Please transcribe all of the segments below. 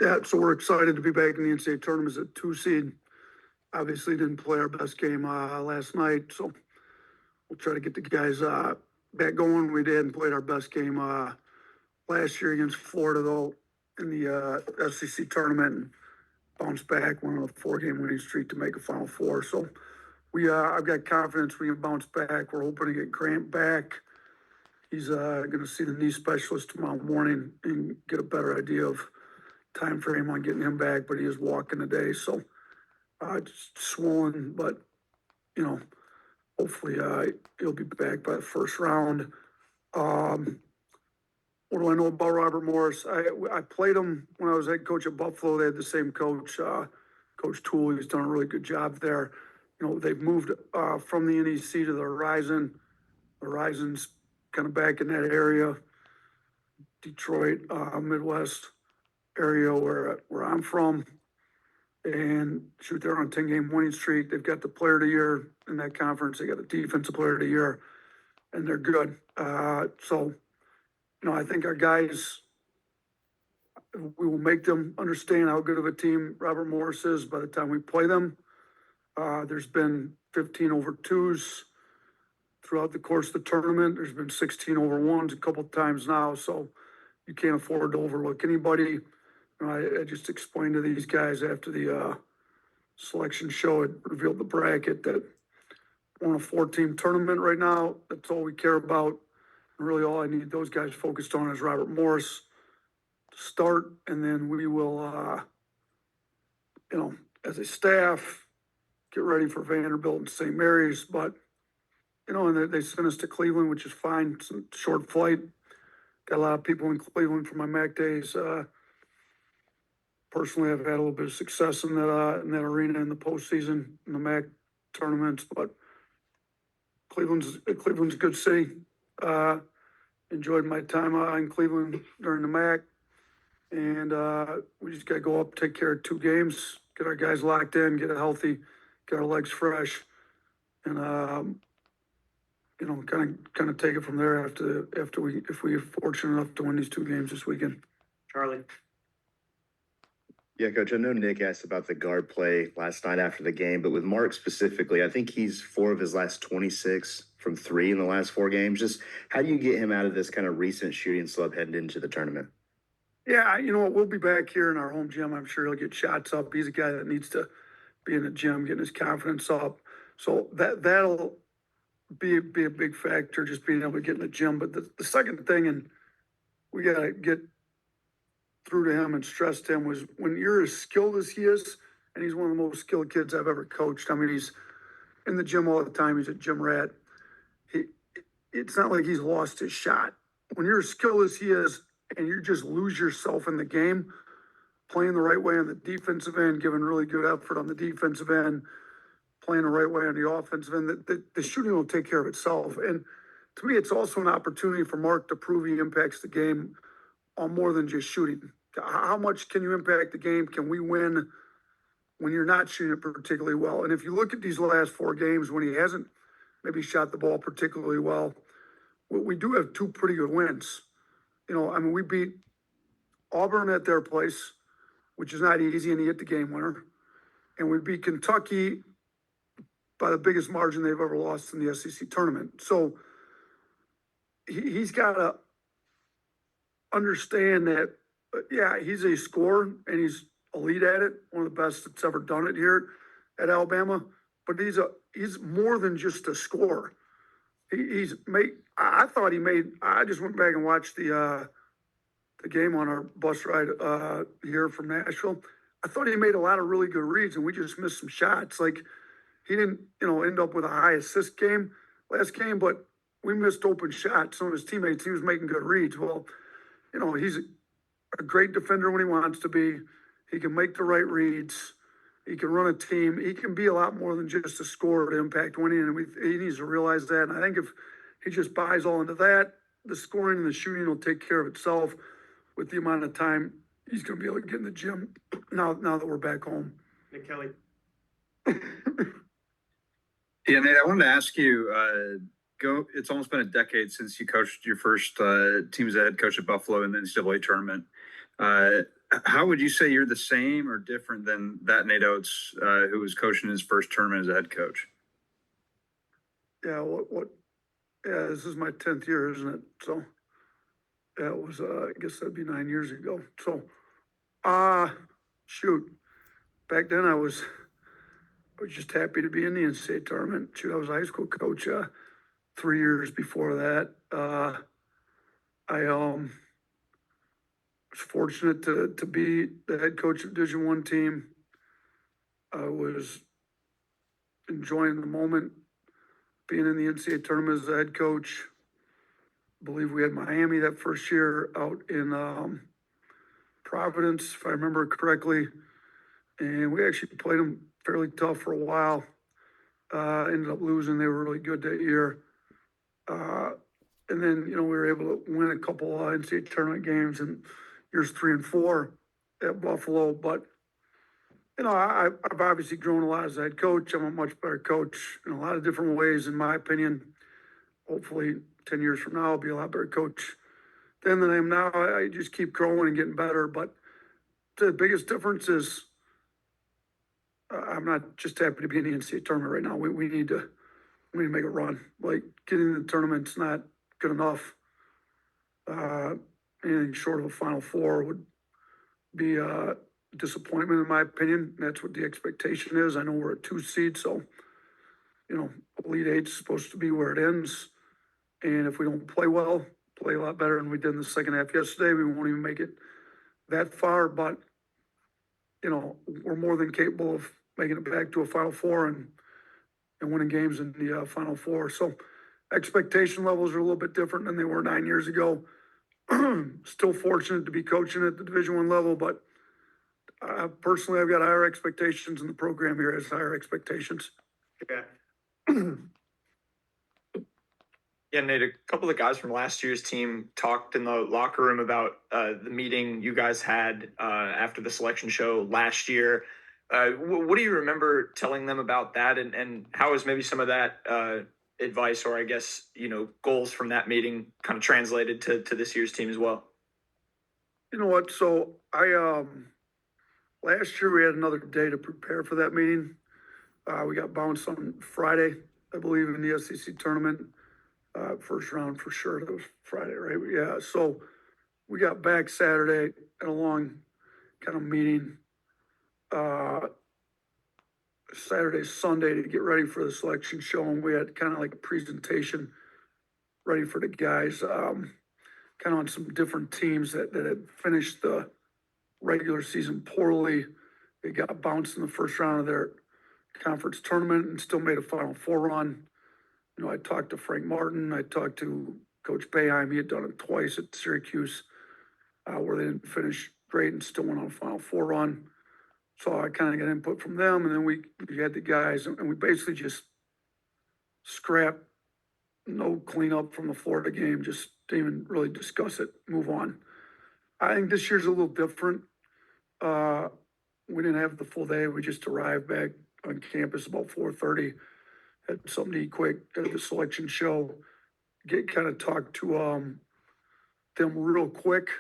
Yeah, so we're excited to be back in the NCAA tournament as a 2 seed. Obviously, didn't play our best game last night, so we'll try to get the guys back going. We did and played our best game last year against Florida, though, in the SEC tournament, and bounced back, went on a 4-game winning streak to make a Final Four. So I've got confidence we can bounce back. We're hoping to get Grant back. He's going to see the knee specialist tomorrow morning and get a better idea of time frame on getting him back, but he is walking today, so just swollen, but hopefully he'll be back by the first round. What do I know about Robert Morris? I played him when I was head coach at Buffalo. They had the same coach, Coach Toole. He's done a really good job there. They've moved from the NEC to the Horizon. The Horizon's kind of back in that area, Detroit, Midwest area where I'm from, and they're on a 10-game winning streak. They've got the player of the year in that conference. They got the defensive player of the year, and they're good. So I think our guys, we will make them understand how good of a team Robert Morris is by the time we play them. There's been 15 over 2s throughout the course of the tournament. There's been 16 over 1s a couple of times now, so you can't afford to overlook anybody. I just explained to these guys after the selection show, it revealed the bracket, that we're on a 4-team tournament right now. That's all we care about. And really all I need those guys focused on is Robert Morris to start, and then we will, as a staff, get ready for Vanderbilt and St. Mary's. But, and they sent us to Cleveland, which is fine. It's a short flight. Got a lot of people in Cleveland from my MAC days. Personally, I've had a little bit of success in that arena in the postseason in the MAC tournaments, but Cleveland's a good city. Enjoyed my time in Cleveland during the MAC, and we just got to go up, take care of 2 games, get our guys locked in, get healthy, get our legs fresh, and kind of take it from there if we're fortunate enough to win these 2 games this weekend. Charlie. Yeah, Coach, I know Nick asked about the guard play last night after the game, but with Mark specifically, I think he's 4 of his last 26 from 3 in the last 4 games. Just how do you get him out of this kind of recent shooting slump heading into the tournament? Yeah, we'll be back here in our home gym. I'm sure he'll get shots up. He's a guy that needs to be in the gym, getting his confidence up. So that'll be a big factor, just being able to get in the gym. But the second thing, and we got to get through to him and stress to him, was when you're as skilled as he is, and he's one of the most skilled kids I've ever coached. I mean, he's in the gym all the time. He's a gym rat. It's not like he's lost his shot. When you're as skilled as he is and you just lose yourself in the game, playing the right way on the defensive end, giving really good effort on the defensive end, playing the right way on the offensive end, the shooting will take care of itself. And to me, it's also an opportunity for Mark to prove he impacts the game on more than just shooting. How much can you impact the game? Can we win when you're not shooting it particularly well? And if you look at these last 4 games when he hasn't maybe shot the ball particularly well, we do have 2 pretty good wins. We beat Auburn at their place, which is not easy, and he hit the game winner. And we beat Kentucky by the biggest margin they've ever lost in the SEC tournament. So he's got to understand that, he's a scorer and he's elite at it, one of the best that's ever done it here at Alabama. But he's more than just a scorer. I thought he made. I just went back and watched the game on our bus ride here from Nashville. I thought he made a lot of really good reads, and we just missed some shots. Like, he didn't, end up with a high assist game last game, but we missed open shots. Some of his teammates, he was making good reads. Well, he's a great defender when he wants to be. He can make the right reads. He can run a team. He can be a lot more than just a scorer to impact winning, and he needs to realize that. And I think if he just buys all into that, the scoring and the shooting will take care of itself with the amount of time he's going to be able to get in the gym now that we're back home. Nick Kelly. Yeah, Nate, I wanted to ask you, it's almost been a decade since you coached your first team as a head coach at Buffalo in the NCAA tournament. How would you say you're the same or different than that Nate Oats, who was coaching his first tournament as a head coach? Yeah, yeah, this is my 10th year, isn't it? So, yeah, it was, I guess that'd be 9 years ago. So, shoot, back then I was just happy to be in the NCAA tournament. Shoot, I was a high school coach, 3 years before that. I, was fortunate to be the head coach of Division One team. I was enjoying the moment being in the NCAA tournament as the head coach. I believe we had Miami that first year out in Providence, if I remember correctly, and we actually played them fairly tough for a while. Ended up losing; they were really good that year. Uh, and then we were able to win a couple NCAA tournament games in years 3 and 4 at Buffalo. But I've obviously grown a lot as a head coach. I'm a much better coach in a lot of different ways, in my opinion. Hopefully, 10 years from now, I'll be a lot better coach than I am now. I just keep growing and getting better. But the biggest difference is I'm not just happy to be in the NCAA tournament right now. We need to make a run. Like getting in the tournament's not good enough. Anything short of a Final Four would be a disappointment, in my opinion. That's what the expectation is. I know we're a 2 seed, so Elite Eight's supposed to be where it ends. And if we don't play well, play a lot better than we did in the second half yesterday, we won't even make it that far. But we're more than capable of making it back to a Final Four and winning games in the Final Four. So expectation levels are a little bit different than they were 9 years ago. Still fortunate to be coaching at the Division One level, but personally, I've got higher expectations, and the program here has higher expectations. Yeah. Yeah, Nate, a couple of guys from last year's team talked in the locker room about the meeting you guys had after the selection show last year. What do you remember telling them about that, and how is maybe some of that advice, or I guess, goals from that meeting kind of translated to this year's team as well? You know what? So I last year we had another day to prepare for that meeting. We got bounced on Friday, I believe, in the SEC tournament. First round for sure. That was Friday, right? Yeah. So we got back Saturday at a long kind of meeting. Saturday, Sunday to get ready for the selection show, and we had kind of like a presentation ready for the guys, kind of on some different teams that had finished the regular season poorly. They got bounced in the first round of their conference tournament and still made a Final Four run. I talked to Frank Martin. I talked to Coach Boeheim. He had done it twice at Syracuse, where they didn't finish great and still went on a Final Four run. So I kind of got input from them, and then we had the guys, and we basically just scrapped, no cleanup from the Florida game, just didn't even really discuss it, move on. I think this year's a little different. We didn't have the full day. We just arrived back on campus about 4:30. Had something to eat quick at the selection show. Kind of talk to them real quick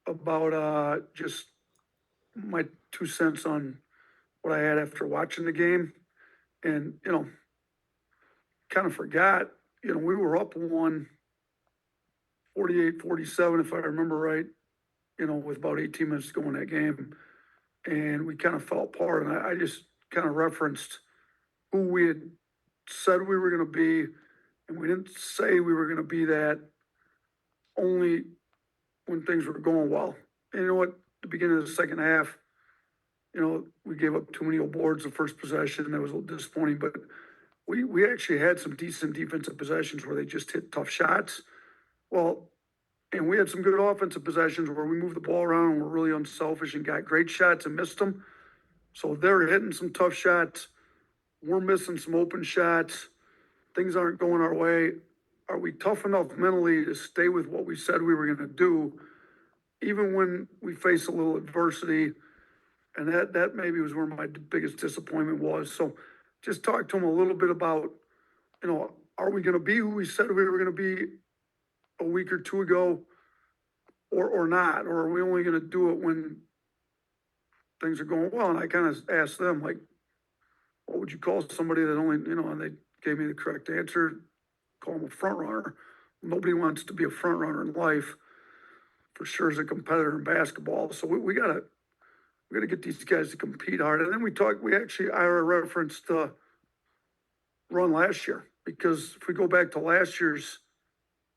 about just my 2 cents on what I had after watching the game, and kind of forgot. We were up 1, 48-47, if I remember right. With about 18 minutes to go in that game, and we kind of fell apart. And I just kind of referenced who we had said we were going to be, and we didn't say we were going to be that only when things were going well. And you know what? The beginning of the second half, we gave up too many boards the first possession. That was a little disappointing, but we actually had some decent defensive possessions where they just hit tough shots. Well, and we had some good offensive possessions where we moved the ball around and were really unselfish and got great shots and missed them. So they're hitting some tough shots. We're missing some open shots. Things aren't going our way. Are we tough enough mentally to stay with what we said we were going to do, even when we face a little adversity? And that maybe was where my biggest disappointment was. So just talk to them a little bit about, are we going to be who we said we were going to be a week or two ago? or not? Or are we only gonna do it when things are going well? And I kind of asked them, like, what would you call somebody that only, and they gave me the correct answer, call them a front runner. Nobody wants to be a front runner in life, for sure, as a competitor in basketball. So we gotta get these guys to compete hard. And then I referenced run last year, because if we go back to last year's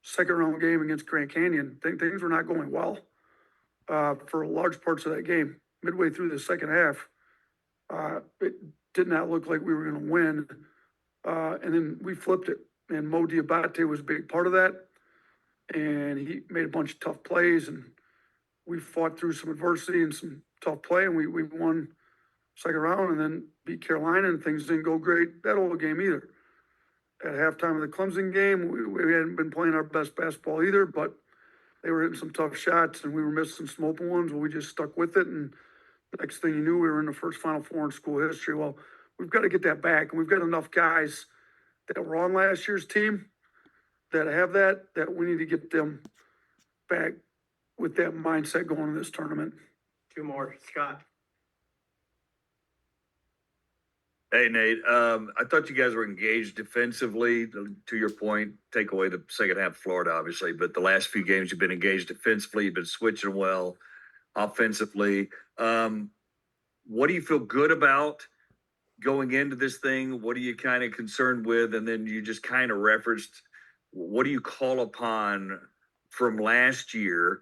second round game against Grand Canyon, things were not going well for large parts of that game. Midway through the second half, it did not look like we were going to win. And then we flipped it, and Mo Diabate was a big part of that. And he made a bunch of tough plays, and we fought through some adversity and some tough play, and we won second round, and then beat Carolina, and things didn't go great that whole game either. At halftime of the Clemson game, we hadn't been playing our best basketball either, but they were hitting some tough shots, and we were missing some open ones. Well, we just stuck with it, and the next thing you knew, we were in the first Final Four in school history. Well, we've got to get that back, and we've got enough guys that were on last year's team that have that we need to get them back with that mindset going in this tournament. Two more, Scott. Hey, Nate, I thought you guys were engaged defensively. To your point, take away the second half of Florida, obviously, but the last few games you've been engaged defensively, you've been switching well offensively. What do you feel good about going into this thing? What are you kind of concerned with? And then you just kind of referenced, what do you call upon from last year?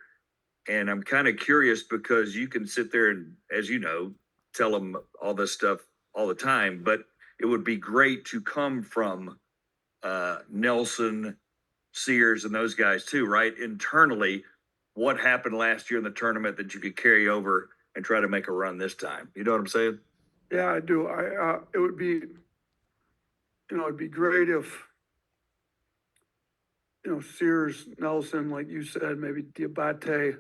And I'm kind of curious, because you can sit there and, as you know, tell them all this stuff all the time, but it would be great to come from Nelson, Sears, and those guys too, right? Internally, what happened last year in the tournament that you could carry over and try to make a run this time? You know what I'm saying? Yeah, I do. It would be, it'd be great if, Sears, Nelson, like you said, maybe Diabate,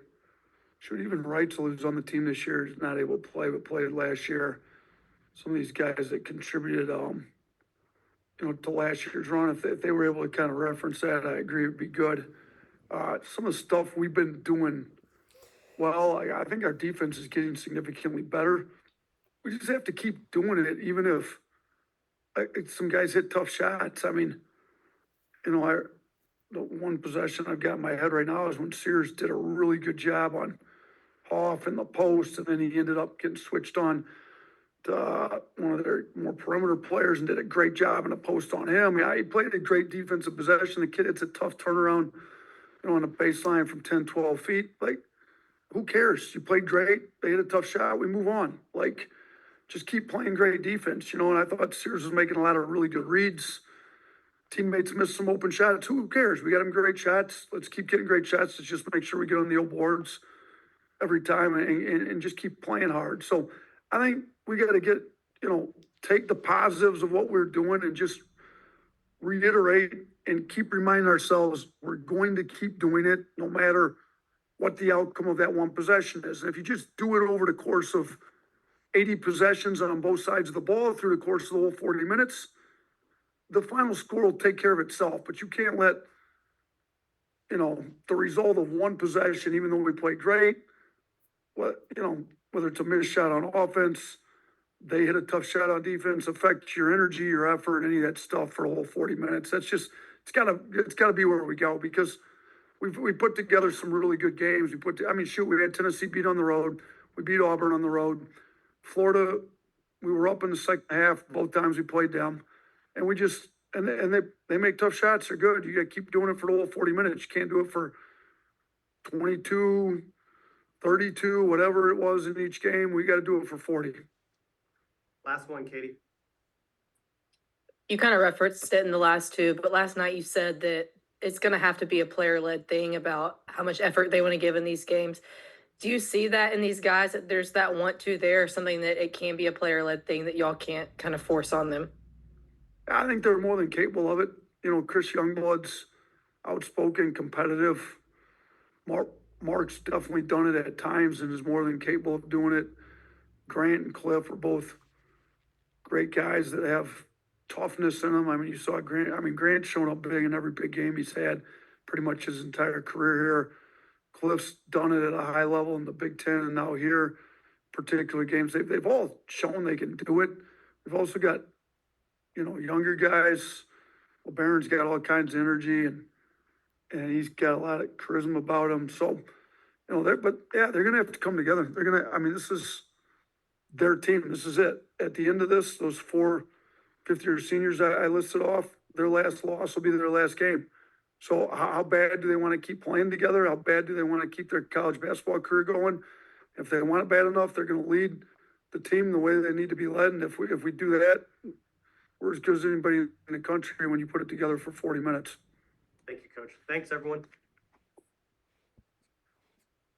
should even Reitzel, who's on the team this year, is not able to play, but played last year. Some of these guys that contributed, to last year's run, if they were able to kind of reference that, I agree, it'd be good. Some of the stuff we've been doing well, I think our defense is getting significantly better. We just have to keep doing it, even if some guys hit tough shots. I mean, the one possession I've got in my head right now is when Sears did a really good job on Hoff in the post, and then he ended up getting switched on to one of their more perimeter players and did a great job in the post on him. Yeah, he played a great defensive possession. The kid, it's a tough turnaround, on the baseline from 10, 12 feet. Like, who cares? You played great. They hit a tough shot. We move on. Like, just keep playing great defense, and I thought Sears was making a lot of really good reads. Teammates missed some open shots. Who cares? We got them great shots. Let's keep getting great shots. Let's just make sure we get on the old boards every time and just keep playing hard. So I think we got to get, take the positives of what we're doing and just reiterate and keep reminding ourselves we're going to keep doing it no matter what the outcome of that one possession is. And if you just do it over the course of 80 possessions on both sides of the ball through the course of the whole 40 minutes, the final score will take care of itself. But you can't let, the result of one possession, even though we played great, whether it's a missed shot on offense, they hit a tough shot on defense, affect your energy, your effort, any of that stuff for a whole 40 minutes. That's just, it's gotta be where we go, because we put together some really good games. We had Tennessee beat on the road. We beat Auburn on the road. Florida, we were up in the second half both times we played them. And we just, and they make tough shots. They're good. You got to keep doing it for the whole 40 minutes. You can't do it for 22, 32, whatever it was in each game. We got to do it for 40. Last one, Katie. You kind of referenced it in the last two, but last night you said that it's going to have to be a player-led thing about how much effort they want to give in these games. Do you see that in these guys, that there's that want to there, something that it can be a player-led thing that y'all can't kind of force on them? I think they're more than capable of it. Chris Youngblood's outspoken, competitive. Mark's definitely done it at times and is more than capable of doing it. Grant and Cliff are both great guys that have toughness in them. I mean, you saw Grant. Grant's shown up big in every big game he's had pretty much his entire career here. Cliff's done it at a high level in the Big Ten and now here, particular games. They've all shown they can do it. We've also got, younger guys. Well, Barron's got all kinds of energy and he's got a lot of charisma about him. So, they're going to have to come together. This is their team. This is it. At the end of this, those 4 fifth-year seniors I listed off, their last loss will be their last game. So how bad do they want to keep playing together? How bad do they want to keep their college basketball career going? If they want it bad enough, they're going to lead the team the way they need to be led. And if we do that, we're as good as anybody in the country when you put it together for 40 minutes. Thank you, Coach. Thanks, everyone.